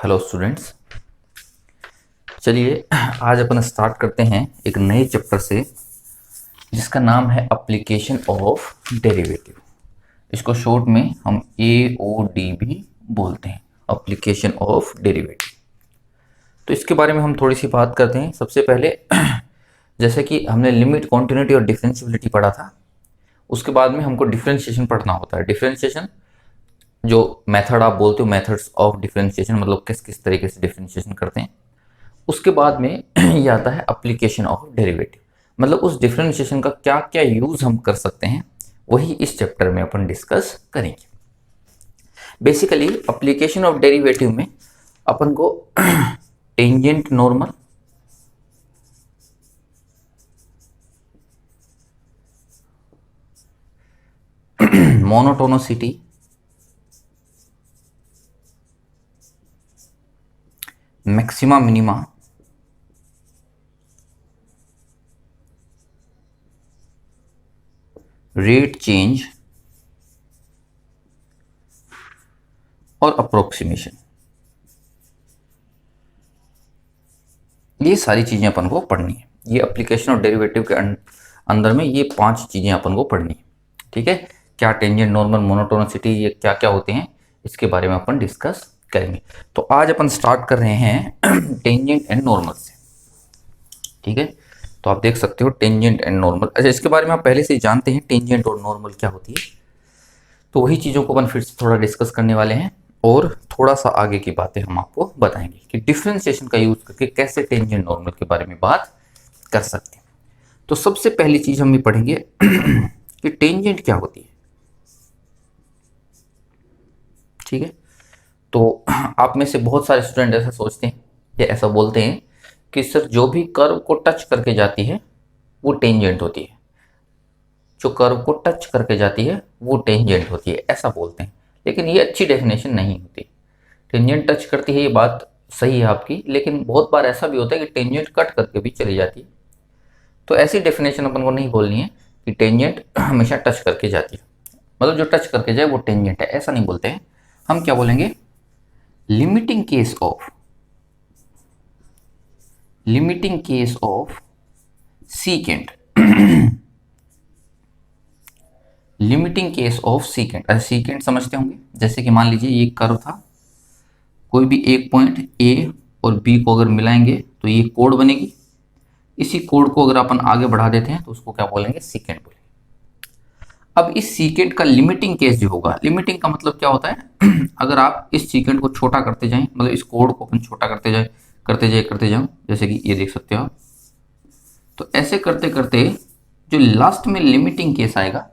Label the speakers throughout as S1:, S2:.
S1: Hello students, चलिए आज अपन start करते हैं एक नए चैप्टर से जिसका नाम है एप्लीकेशन ऑफ डेरिवेटिव। इसको शॉर्ट में हम AOD भी बोलते हैं, एप्लीकेशन ऑफ डेरिवेटिव। तो इसके बारे में हम थोड़ी सी बात करते हैं। सबसे पहले जैसे कि हमने लिमिट, कॉन्टिन्यूटी और डिफरेंशियबिलिटी पढ़ा था, उसके बाद में हमको डिफरेंशिएशन पढ़ना होता है। डिफरेंशिएशन जो मेथड आप बोलते हो, मेथड्स ऑफ डिफरेंशिएशन, मतलब किस किस तरीके से डिफरेंशिएशन करते हैं। उसके बाद में ये आता है एप्लीकेशन ऑफ डेरिवेटिव, मतलब उस डिफरेंशिएशन का क्या क्या यूज हम कर सकते हैं, वही इस चैप्टर में अपन डिस्कस करेंगे। बेसिकली एप्लीकेशन ऑफ डेरिवेटिव में अपन को tangent normal, monotonicity, maxima minima, rate change और अप्रोक्सीमेशन, ये सारी चीजें अपन को पढ़नी है। ये एप्लीकेशन ऑफ डेरिवेटिव के अंदर में ये 5 चीजें अपन को पढ़नी है। ठीक है, क्या टेंजेंट, नॉर्मल, मोनोटोनिसिटी, ये क्या क्या होते हैं, इसके बारे में अपन डिस्कस करेंगे। तो आज अपन स्टार्ट कर रहे हैं टेंजेंट एंड नॉर्मल से। ठीक है, तो आप देख सकते हो टेंजेंट एंड नॉर्मल। अच्छा, इसके बारे में आप पहले से ही जानते हैं टेंजेंट और नॉर्मल क्या होती है, तो वही चीज़ों को अपन फिर से थोड़ा डिस्कस करने वाले हैं और थोड़ा सा आगे की बातें हम आपको बताएंगे कि डिफरेंशिएशन का यूज करके कैसे टेंजेंट नॉर्मल के बारे में बात कर सकते हैं। तो सबसे पहली चीज हम ये पढ़ेंगे कि टेंजेंट क्या होती है। ठीक है, तो आप में से बहुत सारे स्टूडेंट ऐसा सोचते हैं या ऐसा बोलते हैं कि सर जो भी कर्व को टच करके जाती है वो टेंजेंट होती है, जो कर्व को टच करके जाती है वो टेंजेंट होती है, ऐसा बोलते हैं। लेकिन ये अच्छी डेफिनेशन नहीं होती। टेंजेंट टच करती है, ये बात सही है आपकी, लेकिन बहुत बार ऐसा भी होता है कि टेंजेंट कट करके भी चली जाती है। तो ऐसी डेफिनेशन अपन को नहीं बोलनी है कि टेंजेंट हमेशा टच करके जाती है, मतलब जो टच करके जाए वो टेंजेंट है, ऐसा नहीं बोलते हैं। हम क्या बोलेंगे, limiting case of secant, limiting case of secant. अच्छा, सीकेंट समझते होंगे, जैसे कि मान लीजिए ये कर्व था, कोई भी एक पॉइंट ए और बी को अगर मिलाएंगे तो ये कोड बनेगी। इसी कोड को अगर अपन आगे बढ़ा देते हैं तो उसको क्या बोलेंगे, सीकेंट बोलेंगे। अब इस सीकेंट का लिमिटिंग केस जो होगा, लिमिटिंग का मतलब क्या होता है अगर आप इस सीकेंट को छोटा करते जाएं, मतलब इस कोड को अपन छोटा करते जाओ, जैसे कि ये देख सकते हो आप, तो ऐसे करते करते जो लास्ट में लिमिटिंग केस आएगा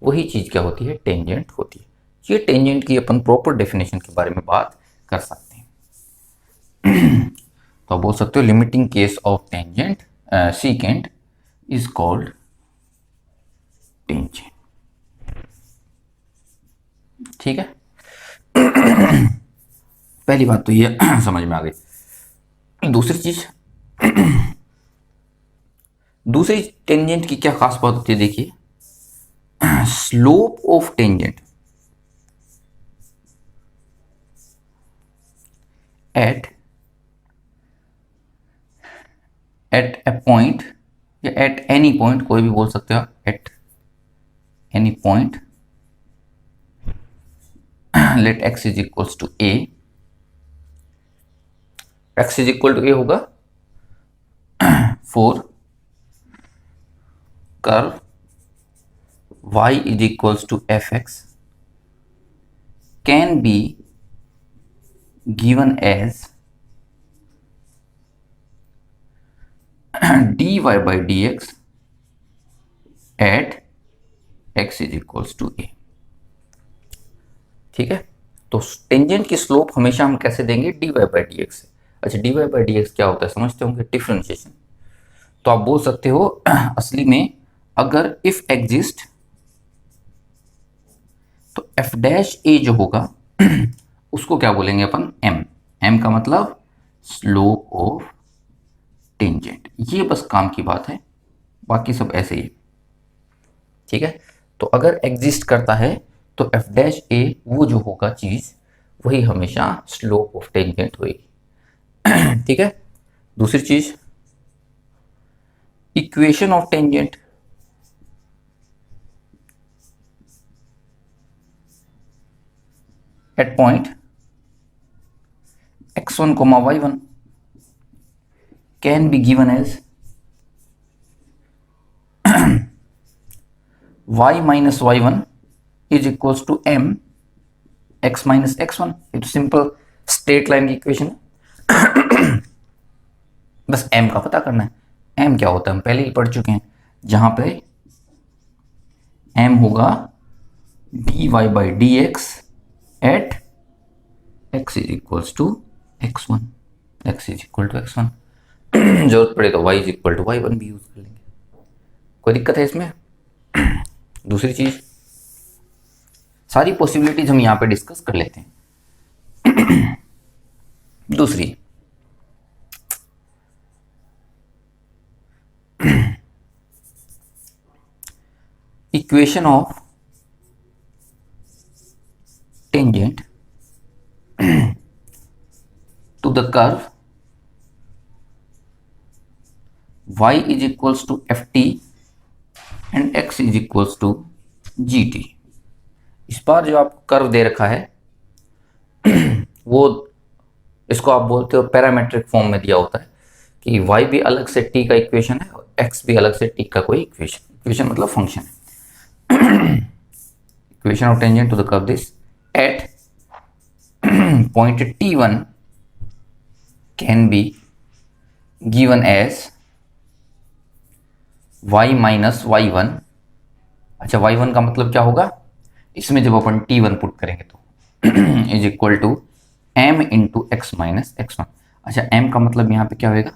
S1: वही चीज क्या होती है, टेंजेंट होती है। ये टेंजेंट की अपन प्रॉपर डेफिनेशन के बारे में बात कर सकते हैं। तो आप बोल सकते हो limiting case of tangent secant is called tangent. ठीक है, पहली बात तो ये समझ में आ गई। दूसरी चीज, दूसरी टेंजेंट की क्या खास बात होती है, देखिए, slope of tangent at a point या एट एनी पॉइंट, कोई भी बोल सकते हो आप, at any point let x is equals to a, x is equal to a होगा for curve y is equals to fx can be given as dy by dx at x is equals to a। ठीक है, तो tangent की slope हमेशा हम कैसे देंगे, dy by dx से। अच्छा, dy by dx क्या होता है समझते होंगे, डिफरेंशिएशन। तो आप बोल सकते हो असली में अगर इफ एग्जिस्ट तो f डैश a जो होगा उसको क्या बोलेंगे अपन, m का मतलब स्लोप ऑफ टेंजेंट। ये बस काम की बात है, बाकी सब ऐसे ही। ठीक है, तो अगर एग्जिस्ट करता है तो f डैश a वो जो होगा चीज वही हमेशा स्लोप ऑफ टेंजेंट होगी। ठीक है। दूसरी चीज, equation of tangent. At point x1, y1 can be given as y minus y1 is equals to m x minus x1। ये तो सिंपल स्ट्रेट लाइन की इक्वेशन है। बस m का पता करना है। m क्या होता है हम पहले ही पढ़ चुके हैं, जहां पे m होगा dy by dx at x is equals to x1, x is equal to x1। जरूरत पड़े तो y is equal to y1 भी यूज कर लेंगे, कोई दिक्कत है इसमें। दूसरी चीज, सारी पॉसिबिलिटीज हम यहां पे डिस्कस कर लेते हैं। दूसरी, equation of tangent to the curve y is equals to ft and x is equals to gt। इस बार जो आपको कर्व दे रखा है वो, इसको आप बोलते हो पैरामेट्रिक फॉर्म में दिया होता है कि y भी अलग से t का इक्वेशन है और x भी अलग से t का कोई इक्वेशन मतलब फंक्शन है। Equation of tangent to the curve this at point t1 can be given as y minus y1। अच्छा, y1 का मतलब क्या होगा, इसमें जब अपन t1 पुट करेंगे तो is equal to m into x minus x1। अच्छा, m का मतलब यहाँ पे क्या होगा,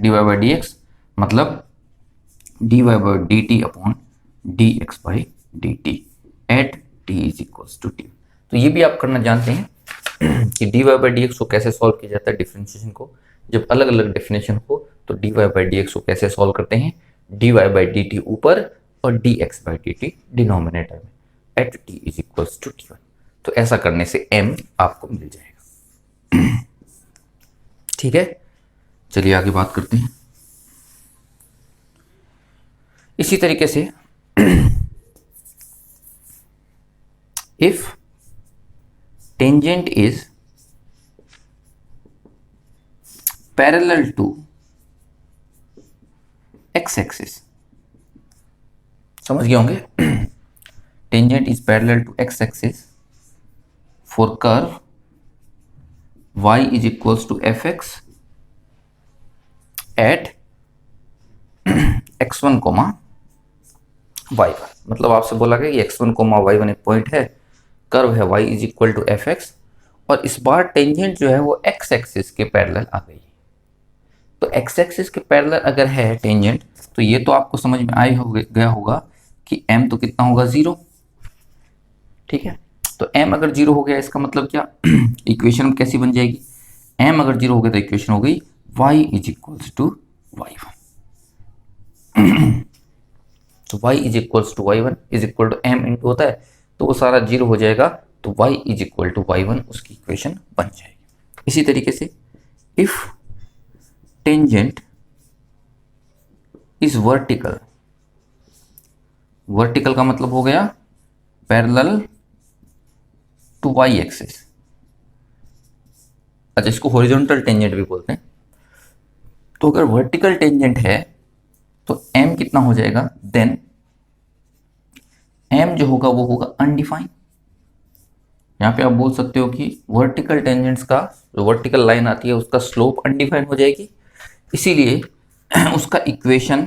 S1: dy बाई डी एक्स, मतलब dy by D t upon d x by D t at t is equals to t। तो ये भी आप करना जानते हैं कि dy बाई डी एक्स को कैसे सॉल्व किया जाता है डिफरेंशिएशन को। जब अलग अलग डेफिनेशन हो तो dy बाई डी एक्स को कैसे सॉल्व करते हैं, dy बाई डी टी ऊपर और dx by D T denominator में at t is equals to t1। तो ऐसा करने से m आपको मिल जाएगा। ठीक है, चलिए आगे बात करते हैं। इसी तरीके से if tangent is parallel to x-axis, समझ गए होंगे। tangent is parallel to x-axis for curve y is equals to fx at x1, y1। मतलब आपसे बोला गया कि x1, y1 एक पॉइंट है, कर्व है y is equal to f x, और इस बार टेंजेंट जो है वो x एक्सिस के पैरेलल आ गई। तो x एक्सिस के पैरेलल अगर है टेंजेंट, तो ये तो आपको समझ में गया होगा कि m तो कितना होगा, 0। ठीक है, तो m अगर 0 हो गया इसका मतलब क्या, इक्वेशन कैसी बन जाएगी, m अगर 0 हो गया तो इक्वेशन हो गई y is equals to y1। तो y is equals to y1 is equal to m into होता है, तो वो सारा 0 हो जाएगा, तो y is equal to y1 उसकी इक्वेशन बन जाएगी। इसी तरीके से if tangent is vertical, vertical का मतलब हो गया पैरेलल टू y एक्सिस। अच्छा, इसको हॉरिजॉन्टल टेंजेंट भी बोलते हैं। तो अगर वर्टिकल टेंजेंट है तो m कितना हो जाएगा, देन m जो होगा वो होगा अनडिफाइंड। यहाँ पे आप बोल सकते हो कि वर्टिकल टेंजेंट्स का जो वर्टिकल लाइन आती है उसका स्लोप अनडिफाइंड हो जाएगी, इसीलिए उसका equation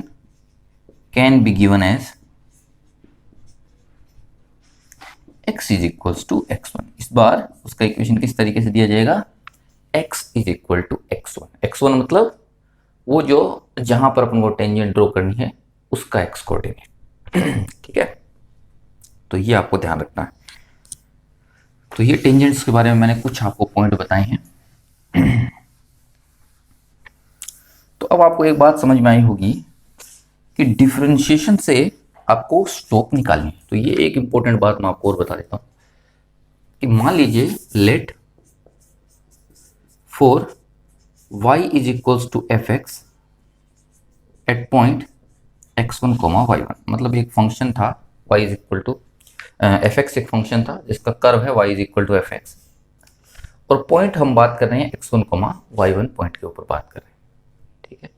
S1: can be given as x is equals to x1। इस बार उसका इक्वेशन किस तरीके से दिया जाएगा, x is equal to x1। x1 मतलब वो जो जहां पर अपन को टेंजेंट ड्रॉ करनी है उसका x कोऑर्डिनेट। ठीक है, तो ये आपको ध्यान रखना है। तो ये टेंजेंट्स के बारे में मैंने कुछ आपको पॉइंट बताए हैं। तो अब आपको एक बात समझ में आई होगी कि डिफरेंशिएशन से आपको स्लोप निकालनी है। तो ये एक इंपॉर्टेंट बात मैं आपको और बता देता हूं कि मान लीजिए let for y is equals to f x at point x1 comma y1, मतलब एक फंक्शन था y is equal to f x, एक फंक्शन था जिसका कर्व है y is equal to f x, और पॉइंट हम बात कर रहे हैं x1 कॉमा y1 पॉइंट के ऊपर बात कर रहे हैं। ठीक है,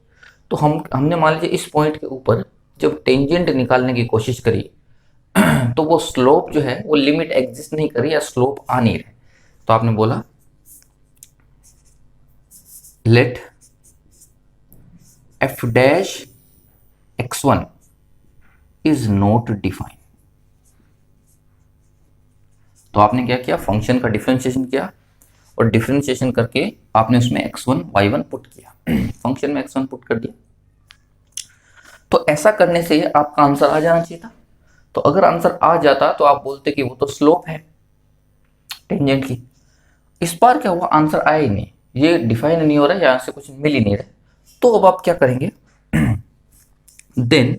S1: तो हमने मान लीजिए इस पॉइंट के ऊपर जब टेंजेंट निकालने की कोशिश करी तो वो स्लोप जो है वो लिमिट एग्जिस्ट नहीं करी या स्लोप आ नहीं रहे। तो आपने बोला let f dash x1 is not define. तो आपने क्या किया, फंक्शन का डिफरेंशिएशन किया और डिफरेंशिएशन करके आपने उसमें x1 y1 पुट किया, फंक्शन में x1 पुट कर दिया। तो ऐसा करने से आपका आंसर आ जाना चाहिए था। तो अगर आंसर आ जाता तो आप बोलते कि वो तो स्लोप है टेंजेंट की। इस बार क्या हुआ, आंसर आया ही नहीं, ये डिफाइन नहीं हो रहा है, यहां से कुछ मिल ही नहीं रहा। तो अब आप क्या करेंगे देन,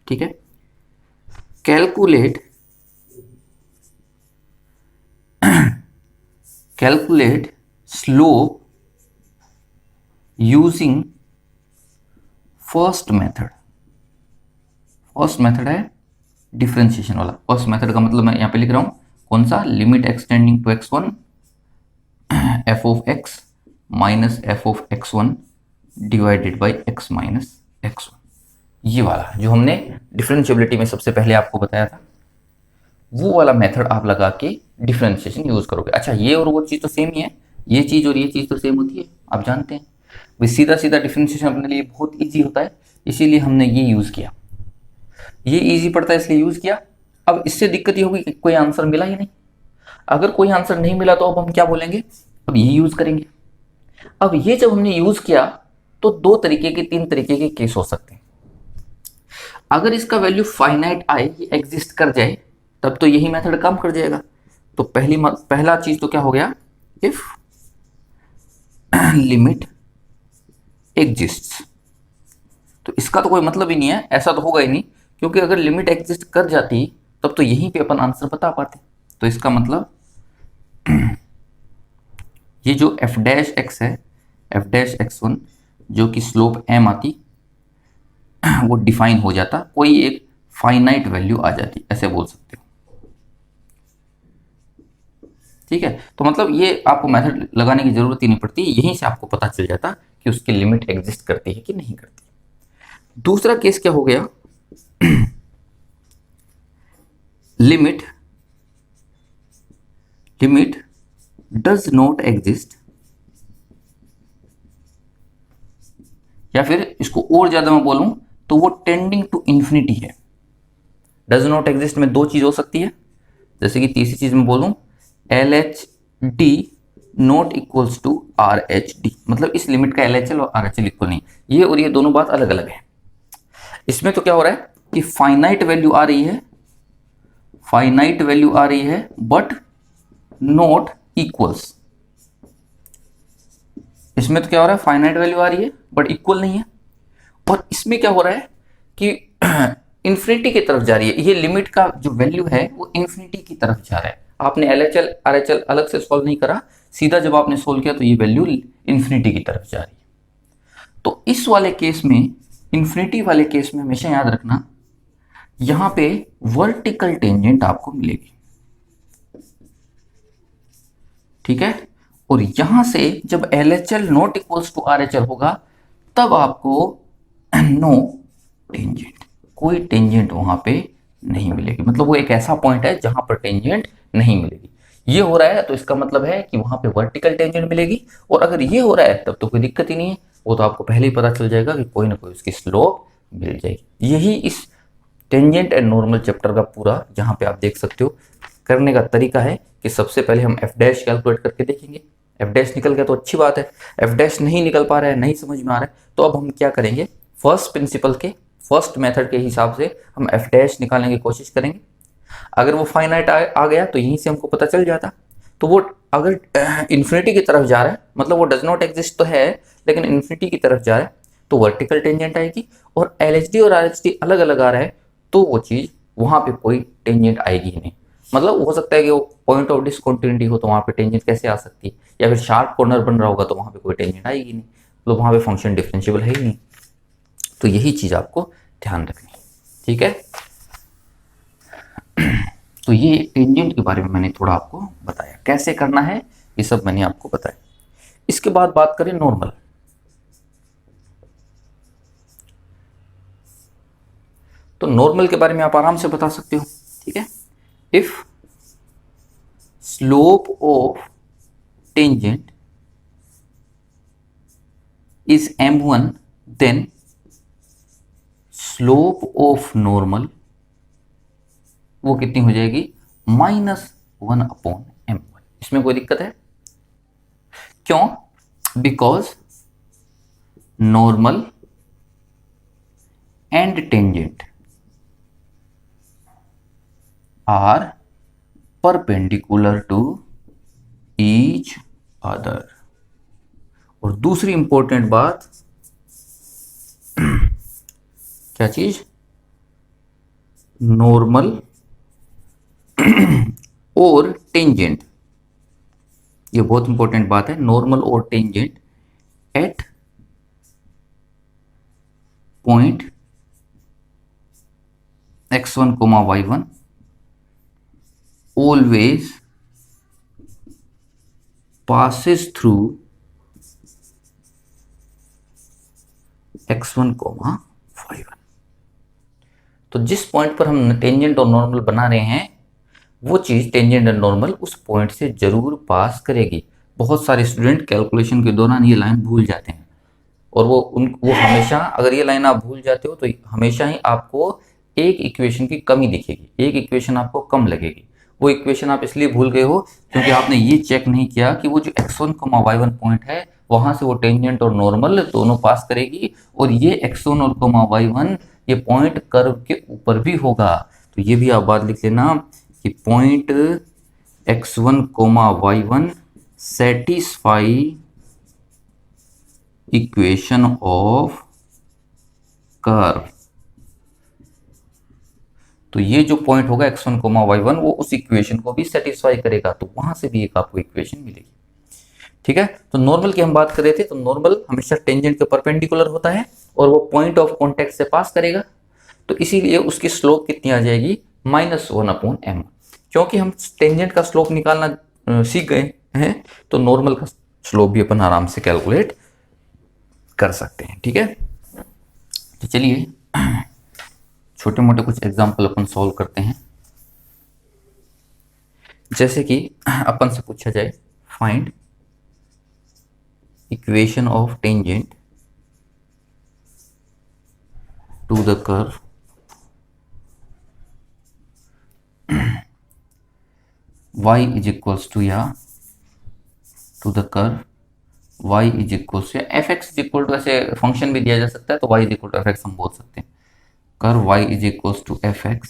S1: ठीक है, calculate slope using first method. First method है डिफरेंशिएशन वाला। फर्स्ट मेथड का मतलब मैं यहां पे लिख रहा हूं कौन सा, limit extending to x1 f of x minus f of x1 divided by x minus x1। ये वाला जो हमने डिफरेंशिएबिलिटी में सबसे पहले आपको बताया था, वो वाला मेथड आप लगा के डिफरेंशिएशन यूज करोगे। अच्छा, ये और वो चीज तो सेम ही है, ये चीज और ये चीज तो सेम होती है, आप जानते हैं भाई, सीधा सीधा डिफरेंशिएशन अपने लिए बहुत इजी होता है, इसीलिए हमने ये यूज किया। ये इजी पड़ता है इसलिए यूज किया। अब इससे दिक्कत ये होगी कि कोई आंसर मिला ही नहीं। अगर कोई आंसर नहीं मिला तो अब हम क्या बोलेंगे, अब ये यूज करेंगे। अब ये जब हमने यूज किया तो दो तरीके के, तीन तरीके के केस हो सकते हैं। अगर इसका वैल्यू फाइनाइट आए, ये एग्जिस्ट कर जाए, तब तो यही मेथड काम कर जाएगा। तो पहला चीज तो क्या हो गया, इफ लिमिट एग्जिस्ट। तो इसका तो कोई मतलब ही नहीं है, ऐसा तो होगा ही नहीं, क्योंकि अगर लिमिट एग्जिस्ट कर जाती तब तो यहीं पे अपन आंसर बता पाते। तो इसका मतलब ये जो एफ डैश एक्स है, एफ डैश x1 जो कि स्लोप m आती, वो डिफाइन हो जाता, कोई एक फाइनाइट वैल्यू आ जाती, ऐसे बोल सकते हो। ठीक है, तो मतलब ये आपको मेथड लगाने की जरूरत ही नहीं पड़ती, यहीं से आपको पता चल जाता कि उसकी लिमिट एग्जिस्ट करती है कि नहीं करती। दूसरा केस क्या हो गया, लिमिट डज नॉट एग्जिस्ट, या फिर इसको और ज्यादा मैं बोलूं तो वो टेंडिंग टू इंफिनिटी है। डज नॉट एग्जिस्ट में दो चीज हो सकती है, जैसे कि तीसरी चीज में बोलूं LHD not equals to RHD, मतलब इस लिमिट का LHL और RHL इक्वल नहीं। ये और ये दोनों बात अलग अलग है। इसमें तो क्या हो रहा है कि फाइनाइट वैल्यू आ रही है, बट नॉट इक्वल्स। इसमें तो क्या हो रहा है, फाइनाइट वैल्यू आ रही है बट इक्वल नहीं है। और इसमें क्या हो रहा है कि इंफिनिटी की तरफ जा रही है, ये लिमिट का जो वैल्यू है वो इंफिनिटी की तरफ जा रहा है। आपने LHL RHL अलग से सॉल्व नहीं करा, सीधा जब आपने सोल्व किया तो ये वैल्यू इंफिनिटी की तरफ जा रही है। तो इस वाले केस में, इंफिनिटी वाले केस में हमेशा याद रखना, यहां पे वर्टिकल टेंजेंट आपको मिलेगी। ठीक है, और यहां से जब LHL not equals to RHL होगा तब आपको नो टेंजेंट, कोई टेंजेंट वहां पे नहीं मिलेगी। मतलब वो एक ऐसा पॉइंट है जहां पर टेंजेंट नहीं मिलेगी। ये हो रहा है तो इसका मतलब है कि वहां पे वर्टिकल टेंजेंट मिलेगी, और अगर ये हो रहा है तब तो कोई दिक्कत ही नहीं है, वो तो आपको पहले ही पता चल जाएगा कि कोई ना कोई उसकी स्लोप मिल जाएगी। यही इस टेंजेंट एंड नॉर्मल चैप्टर का पूरा, जहां पे आप देख सकते हो, करने का तरीका है कि सबसे पहले हम एफ डैश कैलकुलेट करके देखेंगे। एफ डैश निकल गया तो अच्छी बात है, एफ डैश नहीं निकल पा रहा है, नहीं समझ में आ रहा है, तो अब हम क्या करेंगे, फर्स्ट प्रिंसिपल के, फर्स्ट मेथड के हिसाब से हम एफ डैश निकालने की कोशिश करेंगे। अगर वो फाइनाइट आ गया तो यहीं से हमको पता चल जाता। तो वो अगर इन्फिनिटी की तरफ जा रहा है, मतलब वो डज नॉट एग्जिस्ट तो है लेकिन इन्फिनिटी की तरफ जा रहा है, तो वर्टिकल टेंजेंट आएगी, और LHD और RHD अलग अलग आ रहा है तो वो चीज़ वहाँ पे कोई टेंजेंट आएगी ही नहीं। मतलब हो सकता है कि वो पॉइंट ऑफ डिसकंटिन्यूटी हो तो वहाँ पे टेंजेंट कैसे आ सकती है, या फिर शार्प कॉर्नर बन रहा होगा तो वहाँ पे कोई टेंजेंट आएगी नहीं, मतलब वहाँ पे फंक्शन डिफरेंशिएबल है ही नहीं। तो यही चीज़ आपको ध्यान रखनी है, ठीक है। तो ये टेंजेंट के बारे में मैंने थोड़ा आपको बताया, कैसे करना है ये सब मैंने आपको बताया। इसके बाद बात करें नॉर्मल। तो नॉर्मल के बारे में आप आराम से बता सकते हो, ठीक है। If slope of tangent is m1 then slope of normal वो कितनी हो जाएगी, -1/m1। इसमें कोई दिक्कत है? क्यों? Because normal and tangent are perpendicular to each other. और दूसरी इंपॉर्टेंट बात, क्या चीज, नॉर्मल और टेंजेंट, ये बहुत इंपॉर्टेंट बात है, नॉर्मल और tangent at point x1, y1 always passes through x1, y1। तो जिस पॉइंट पर हम टेंजेंट और नॉर्मल बना रहे हैं वो चीज़ टेंजेंट और नॉर्मल उस पॉइंट से जरूर पास करेगी। बहुत सारे स्टूडेंट कैलकुलेशन के दौरान ये लाइन भूल जाते हैं, और वो हमेशा, अगर ये लाइन आप भूल जाते हो तो हमेशा ही आपको एक इक्वेशन की कमी दिखेगी, एक इक्वेशन आपको कम लगेगी। वो इक्वेशन आप इसलिए भूल गए हो क्योंकि आपने ये चेक नहीं किया कि वो जो x1, y1 पॉइंट है वहां से वो टेंजेंट और नॉर्मल दोनों पास करेगी, और ये x1 और y1 ये पॉइंट कर्व के ऊपर भी होगा। तो ये भी आप बात लिख लेना कि point x1, y1 satisfy equation of curve. तो ये जो पॉइंट होगा x1, y1 वो उस इक्वेशन को भी सेटिस्फाई करेगा, तो वहां से भी एक आपको इक्वेशन मिलेगी, ठीक है। तो नॉर्मल की हम बात कर रहे थे, तो नॉर्मल हमेशा टेंजेंट के परपेंडिकुलर होता है और वो पॉइंट ऑफ कॉन्टेक्ट से पास करेगा, तो इसीलिए उसकी स्लोप कितनी आ जाएगी, -1/m। क्योंकि हम टेंजेंट का स्लोप निकालना सीख गए हैं तो नॉर्मल का स्लोप भी अपन आराम से कैलकुलेट कर सकते हैं, ठीक है। तो चलिए छोटे मोटे कुछ एग्जाम्पल अपन सॉल्व करते हैं। जैसे कि अपन से पूछा जाए, find equation of tangent to the curve y is equals to, या to the curve y is equals, या fx इज इक्वल टू, ऐसे फंक्शन भी दिया जा सकता है तो y is equal to fx हम बोल सकते हैं। Curve y is equals to fx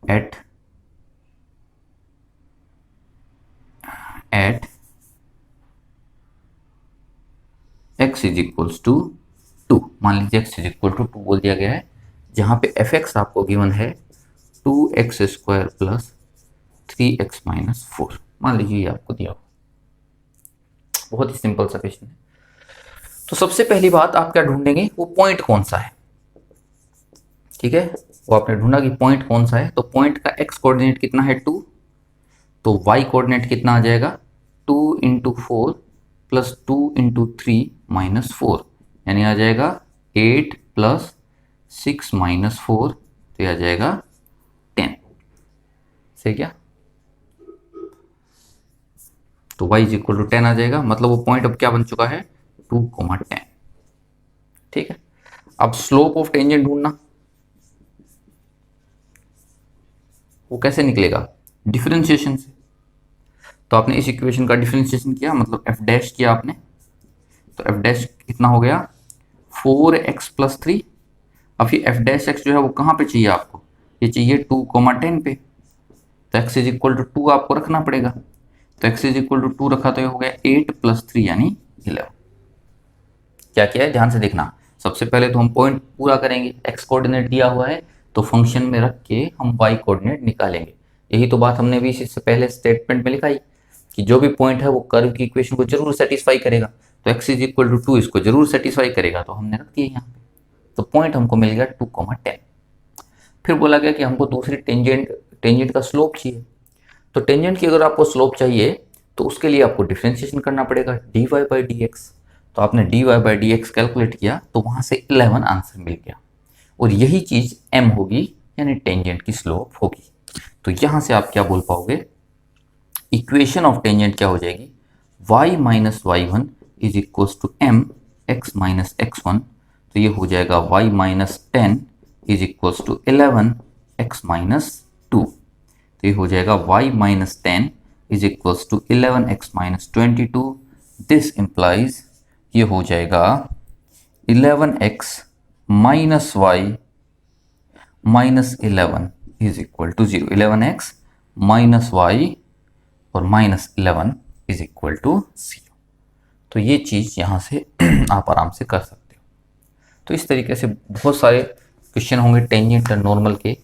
S1: at x is equals to 2। मान लीजिए x इज इक्वल टू 2 बोल दिया गया है, जहां पे fx आपको गिवन है 2x² प्लस 3x माइनस 4। मान लीजिए ये आपको दिया हो, बहुत ही सिंपल सा क्वेश्चन है। तो सबसे पहली बात आप क्या ढूंढेंगे, वो पॉइंट कौन सा है, ठीक है। वो आपने ढूंढा कि पॉइंट कौन सा है, तो पॉइंट का x कोऑर्डिनेट कितना है 2, तो y कोऑर्डिनेट कितना आ जाएगा 2 इंटू 4 प्लस 2 इंटू 3 माइनस 4, यानी आ जाएगा 8 प्लस 6 माइनस 4, तो आ जाएगा 10, सही क्या। तो y इज इक्वल टू 10 आ जाएगा, मतलब वो पॉइंट अब क्या बन चुका है 2, 10, ठीक है। अब स्लोप ऑफ टेंजेंट ढूंढना, वो कैसे निकलेगा, डिफरेंशिएशन से। तो आपने इस इक्वेशन का डिफरेंशिएशन किया, मतलब f डैश किया आपने, तो f डैश कितना हो गया 4x प्लस 3। अब ये f डैश x जो है वो कहाँ पे चाहिए आपको, ये चाहिए 2, 10 पे, तो x इज इक्वल टू 2 आपको रखना पड़ेगा, तो x इज इक्वल टू 2 रखा तो ये हो गया 8 प्लस 3 यानी 11। क्या किया है, ध्यान से देखना। सबसे पहले तो हम पॉइंट पूरा करेंगे, एक्स कोऑर्डिनेट दिया हुआ है तो फंक्शन में रख के हम वाई कोऑर्डिनेट निकालेंगे। यही तो बात हमने भी इससे पहले स्टेटमेंट में लिखाई कि जो भी पॉइंट है वो कर्व की इक्वेशन को जरूर सेटिस्फाई करेगा, तो x इज इक्वल टू 2 इसको जरूर सेटिस्फाई करेगा, तो हमने रख दिया यहाँ पे। तो पॉइंट हमको मिल गया 2,10। फिर बोला गया कि हमको दूसरी टेंजेंट का स्लोप चाहिए। तो टेंजेंट की अगर आपको स्लोप चाहिए तो उसके लिए आपको डिफ्रेंशिएशन करना पड़ेगा dy बाई डी एक्स। तो आपने dy by d x calculate किया तो वहाँ से 11 आंसर मिल गया, और यही चीज़ m होगी, यानी टेंजेंट की स्लोप होगी। तो यहाँ से आप क्या बोल पाओगे, इक्वेशन ऑफ टेंजेंट क्या हो जाएगी, y minus y one is equal to m x minus x one. तो ये हो जाएगा y minus 10 is equal to 11 x minus 2। तो ये हो जाएगा y minus 10 is equal to 11 x minus 22। This implies ये हो जाएगा 11 x minus y minus 11 is equal to 0। 11 x minus y और माइनस 11 इज इक्वल टू 0। तो ये चीज़ यहाँ से आप आराम से कर सकते हो। तो इस तरीके से बहुत सारे क्वेश्चन होंगे टेंजेंट और नॉर्मल के,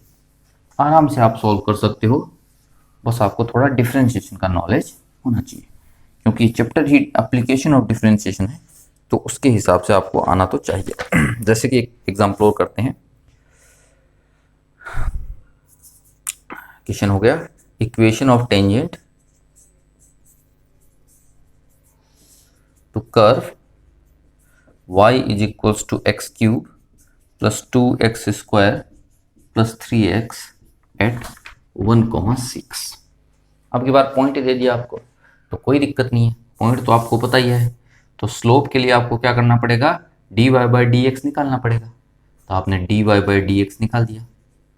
S1: आराम से आप सॉल्व कर सकते हो। बस आपको थोड़ा डिफरेंशिएशन का नॉलेज होना चाहिए, क्योंकि chapter he application of differentiation है, तो उसके हिसाब से आपको आना तो चाहिए। जैसे कि एक एग्जाम्पल और करते हैं। क्वेश्चन हो गया, equation of tangent to curve y is equals to x cube plus 2x square plus 3x at 1,6। अब की बार पॉइंट दे दिया आपको तो कोई दिक्कत नहीं है, पॉइंट तो आपको पता ही है। तो स्लोप के लिए आपको क्या करना पड़ेगा, dy बाई डी एक्स निकालना पड़ेगा। तो आपने dy बाई डी एक्स निकाल दिया,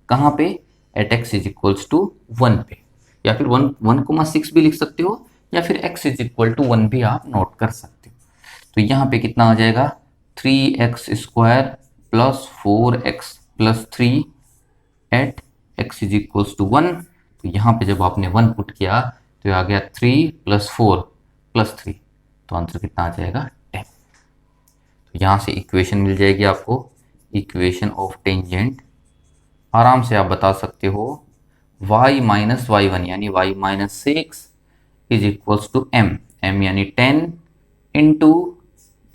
S1: कहाँ पे, at x is equals to 1 पे, या फिर 1,6 भी लिख सकते हो, या फिर x इज इक्वल टू 1 भी आप नोट कर सकते हो। तो यहाँ पे कितना आ जाएगा, 3x square plus 4x plus 3 at x is equals to 1। तो यहाँ पे जब आपने 1 पुट किया तो आ गया 3 प्लस 4 प्लस 3, तो आंसर कितना आ जाएगा, 10। तो यहाँ से इक्वेशन मिल जाएगी आपको, इक्वेशन ऑफ टेंजेंट। आराम से आप बता सकते हो y माइनस वाई वन यानी y minus 6 is equals to m यानी 10 into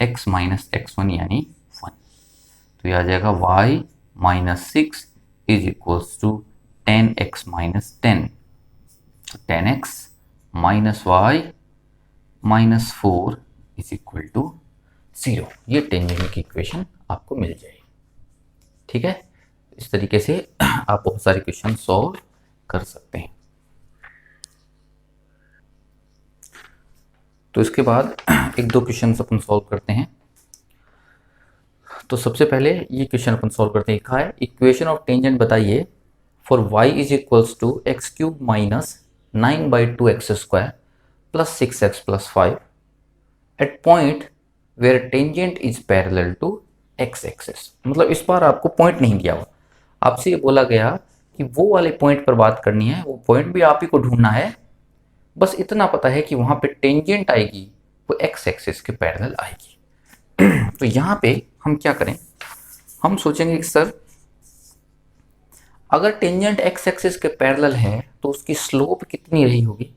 S1: x minus x one यानी 1। तो यह आ जाएगा y minus 6 is equals to 10x minus 10। तो 10x minus y minus 4 is equal to 0। ये टेंजेंट की इक्वेशन आपको मिल जाएगी। ठीक है, इस तरीके से आप बहुत सारे क्वेश्चन सॉल्व कर सकते हैं। तो इसके बाद एक दो क्वेश्चन अपन सॉल्व करते हैं। तो सबसे पहले ये क्वेश्चन अपन सॉल्व करते हैं। लिखा है, इक्वेशन ऑफ टेंजेंट बताइए for y is equals to x cube minus 9 by 2x square plus 6x plus 5 at point where tangent is parallel to x axis. मतलब इस बार आपको पॉइंट नहीं दिया हुआ, आपसे ये बोला गया कि वो वाले पॉइंट पर बात करनी है, वो पॉइंट भी आप ही को ढूंढना है। बस इतना पता है कि वहां पे टेंजेंट आएगी वो x एक्सिस के पैरेलल आएगी। तो यहाँ पे हम क्या करें, हम सोचेंगे कि सर अगर टेंजेंट x एक्सिस के पैरेलल है तो उसकी स्लोप कितनी रही होगी,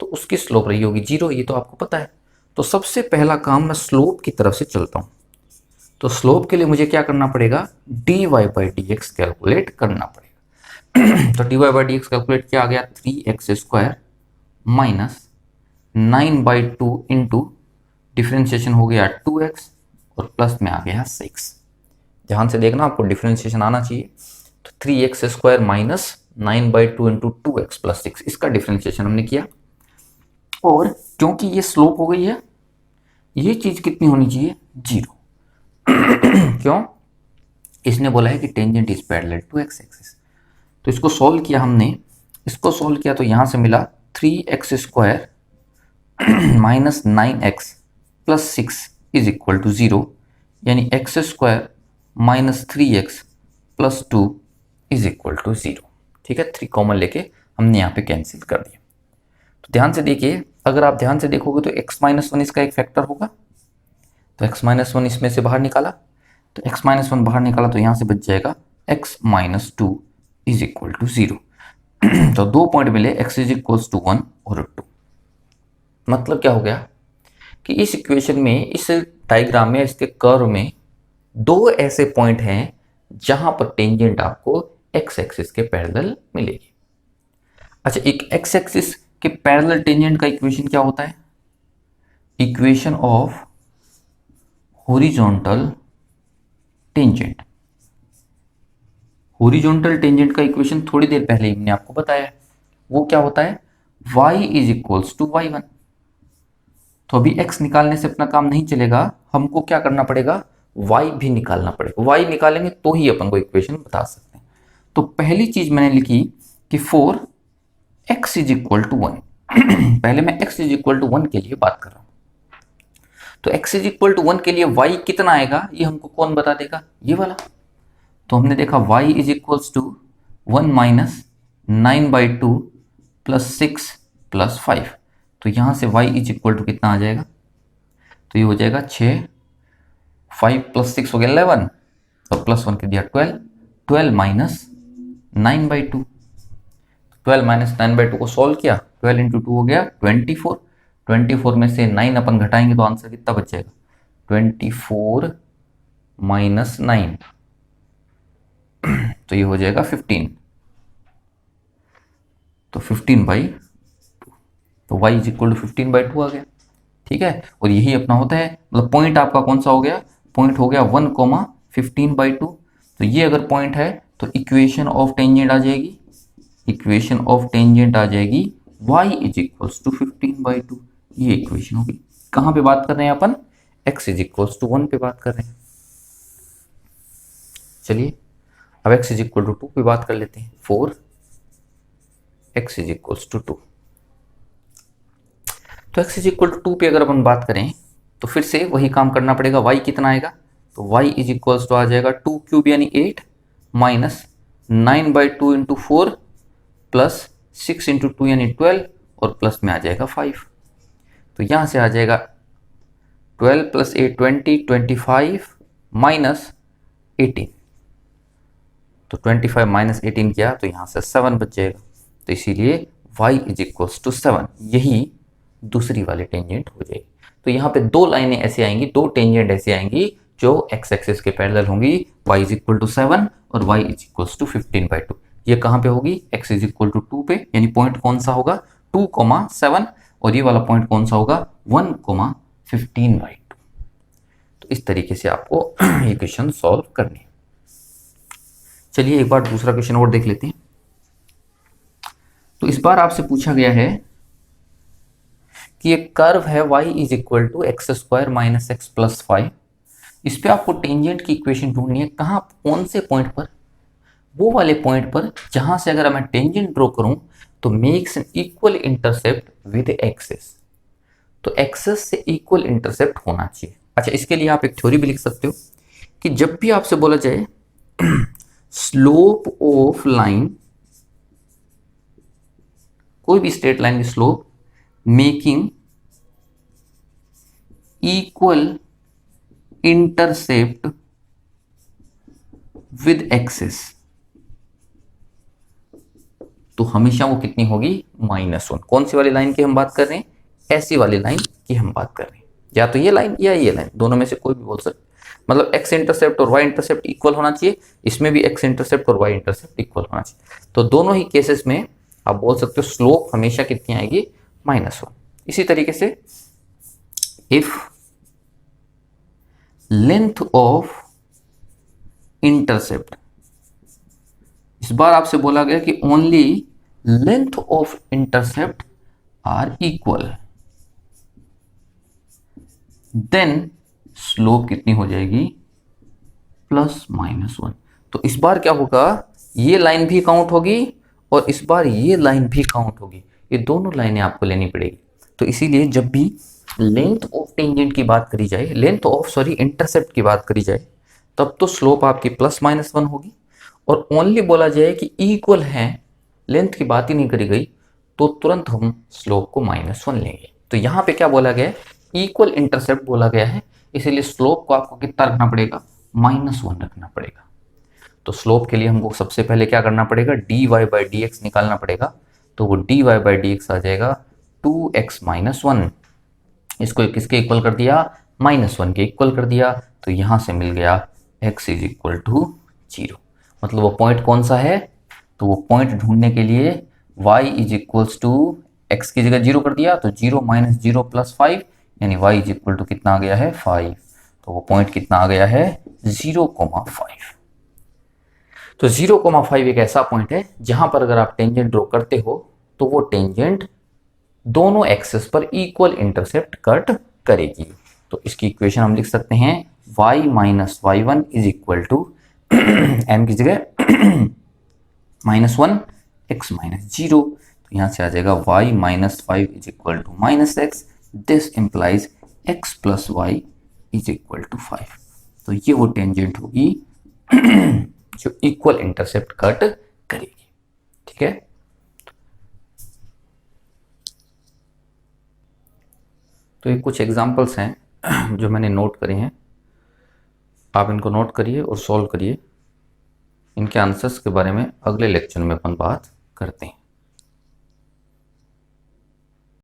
S1: तो उसकी स्लोप रही होगी 0, ये तो आपको पता है। तो सबसे पहला काम मैं स्लोप की तरफ से चलता हूँ। तो स्लोप के लिए मुझे क्या करना पड़ेगा, dy by d x calculate करना पड़ेगा। तो dy by d x calculate किया, आ गया 3x square minus 9 by 2 into differentiation हो गया 2x और प्लस में आ गया 6। ध्यान से देखना, आपको डिफ्रेंशिएशन आना चाहिए। तो 3x square minus 9 by 2 into 2x plus 6, इसका डिफ्रेंशिएशन हमने किया। और क्योंकि ये स्लोप हो गई है, ये चीज कितनी होनी चाहिए, 0। क्यों, इसने बोला है कि tangent is parallel to x axis. तो इसको सॉल्व किया हमने, इसको सॉल्व किया तो यहां से मिला 3x square minus 9x plus 6 is equal to 0, यानी x square minus 3x plus 2 is equal to 0। ठीक है, 3 कॉमन लेके हमने यहाँ पे कैंसिल कर दिया। तो ध्यान से देखिए, अगर आप ध्यान से देखोगे तो x माइनस 1 इसका एक फैक्टर होगा, तो x माइनस वन इसमें से बाहर निकाला, तो x माइनस वन बाहर निकाला तो यहाँ से बच जाएगा x minus two is equal to 0। तो 2 पॉइंट मिले, x इज इक्वल्स टू 1 और 2। मतलब क्या हो गया कि इस इक्वेशन में, इस डायग्राम में, इसके कर्व में 2 ऐसे पॉइंट हैं जहां पर टेंजेंट आपको x एक्सिस के पैरेलल मिलेगी। अच्छा, एक x एक्सिस के पैरेलल टेंजेंट का इक्वेशन क्या होता है? Equation of horizontal tangent. Horizontal tangent का इक्वेशन थोड़ी देर पहले ही मैंने आपको बताया, वो क्या होता है? y is equals to y1। तो अभी x निकालने से अपना काम नहीं चलेगा, हमको क्या करना पड़ेगा? y भी निकालना पड़ेगा। y निकालेंगे तो ही अपन को इक्वेशन बता सकते हैं। तो पहली चीज मैंने लिखी कि for x is equal to 1। पहले मैं x इज इक्वल टू 1 के लिए बात कर रहा हूं। तो x इज इक्वल टू 1 के लिए y कितना आएगा ये हमको कौन बता देगा? ये वाला। तो हमने देखा y is equals to 1 minus 9/2 plus 6 plus 5। तो यहां से y इज इक्वल टू कितना आ जाएगा? तो ये हो जाएगा 6, 5 प्लस 6 हो गया 11 और प्लस 1 के दिया 12, 12 माइनस 9/2। 12 माइनस 9/2 को सॉल्व किया, 12 इंटू 2 हो गया 24। 24 में से 9 अपन घटाएंगे तो आंसर कितना बच जाएगा? 24 माइनस 9, तो ये हो जाएगा 15। तो 15/2, तो y इज इक्वल टू 15/2 आ गया। ठीक है, और यही अपना होता है, मतलब पॉइंट आपका कौन सा हो गया? पॉइंट हो गया 1,15/2। तो ये अगर पॉइंट है तो इक्वेशन ऑफ टेंजेंट आ जाएगी, इक्वेशन ऑफ टेंजेंट आ जाएगी y इज इक्वल्स टू 15/2। ये इक्वेशन होगी। कहां पे बात कर रहे हैं अपन? x इज इक्वल्स टू 1 पे बात कर रहे हैं। चलिए अब x इज इक्वल टू 2 पे बात कर लेते हैं। 4 x इज इक्वल्स टू 2। तो x इज इक्वल टू 2 पे अगर अपन बात करें तो फिर से वही काम करना पड़ेगा। y कितना आएगा? तो y इज इक्वल्स टू आ जाएगा 2 क्यूब यानी 8 माइनस 9/2 इंटू 4 प्लस 6 इंटू 2 यानी 12 और प्लस में आ जाएगा 5। तो यहां से आ जाएगा 12 प्लस 8 20, 25 माइनस 18। तो 25 माइनस 18 किया तो यहां से 7 बच जाएगा। तो इसीलिए y इज इक्वल्स टू 7, यही दूसरी वाली टेंजेंट हो जाएगी। तो यहाँ पे 2 लाइनें ऐसे आएंगी, 2 टेंजेंट ऐसी आएंगी जो x एक्सिस के पैरेलल होंगी। y इज इक्वल टू 7 और y इज इक्वल्स टू 15/2। ये कहाँ पे होगी? x इज इक्वल टू 2 पे, यानी पॉइंट कौन सा होगा? 2,7, और ये वाला पॉइंट कौन सा होगा? 1,15/2। तो इस तरीके से आपको ये क्वेश्चन सॉल्व करने। चलिए एक बार दूसरा क्वेश्चन और देख लेते हैं। तो इस बार आपसे पूछा गया है कि एक कर्व है y is equal to x square minus x plus 5। इस पे आपको टेंजेंट की इक्वेशन ढूंढनी है। कहाँ, कौन से पॉइंट पर? वो वाले पॉइंट पर जहां से अगर मैं टेंजेंट ड्रॉ करूं तो makes an equal intercept with axis. तो एक्सिस से इक्वल इंटरसेप्ट होना चाहिए। अच्छा, इसके लिए आप एक थ्योरी भी लिख सकते हो कि जब भी आपसे बोला जाए स्लोप ऑफ लाइन, कोई भी स्ट्रेट लाइन की slope making equal intercept with axis, तो हमेशा वो कितनी होगी? -1। कौन सी वाली लाइन की हम बात कर रहे हैं? ऐसी वाली लाइन की हम बात कर रहे हैं। या तो ये लाइन या ये लाइन, दोनों में से कोई भी बोल सकते। मतलब एक्स इंटरसेप्ट और वाई इंटरसेप्ट इक्वल होना चाहिए, इसमें भी एक्स इंटरसेप्ट और वाई इंटरसेप्ट इक्वल होना चाहिए। तो दोनों ही केसेस में आप बोल सकते हो स्लोप हमेशा कितनी आएगी? -1। इसी तरीके से इफ लेंथ ऑफ इंटरसेप्ट, इस बार आपसे बोला गया कि only length of intercept are equal, then slope कितनी हो जाएगी? +-1। तो इस बार क्या होगा? ये लाइन भी काउंट होगी और इस बार ये लाइन भी काउंट होगी। ये दोनों लाइनें आपको लेनी पड़ेगी। तो इसीलिए जब भी लेंथ ऑफ टेंजेंट की बात करी जाए, लेंथ ऑफ इंटरसेप्ट की बात करी जाए, तब तो स्लोप आपकी +-1 होगी। और ओनली बोला जाए कि इक्वल है, लेंथ की बात ही नहीं करी गई, तो तुरंत हम स्लोप को -1 लेंगे। तो यहाँ पे क्या बोला गया है? इक्वल इंटरसेप्ट बोला गया है, इसीलिए स्लोप को आपको कितना रखना पड़ेगा, -1 रखना पड़ेगा। तो स्लोप के लिए हमको सबसे पहले क्या करना पड़ेगा, dy/dx निकालना पड़ेगा। तो वो dy/dx आ जाएगा 2x - 1। इसको किसके इक्वल कर दिया, -1 के इक्वल कर दिया। तो यहां से मिल गया x = 0। मतलब वो पॉइंट कौन सा है, तो वो पॉइंट ढूंढने के लिए y = x की जगह 0 कर दिया, तो 0 - 0 + 5 यानी y = कितना आ गया है, 5। तो वो पॉइंट कितना आ गया है, 0,5। तो 0,5 एक ऐसा पॉइंट है जहां पर अगर आप टेंजेंट ड्रॉ करते हो तो वो टेंजेंट दोनों एक्सेस पर इक्वल इंटरसेप्ट कट करेगी। तो इसकी इक्वेशन हम लिख सकते हैं y - y1 = m की जगह -1 x - 0। तो यहां से आ जाएगा y - 5 = -x। This implies x + y = 5। तो ये वो टेंजेंट होगी जो इक्वल इंटरसेप्ट कट करेगी। ठीक है, तो ये कुछ एग्जांपल्स हैं जो मैंने नोट करे हैं, आप इनको नोट करिए और सॉल्व करिए। इनके आंसर्स के बारे में अगले लेक्चर में अपन बात करते हैं।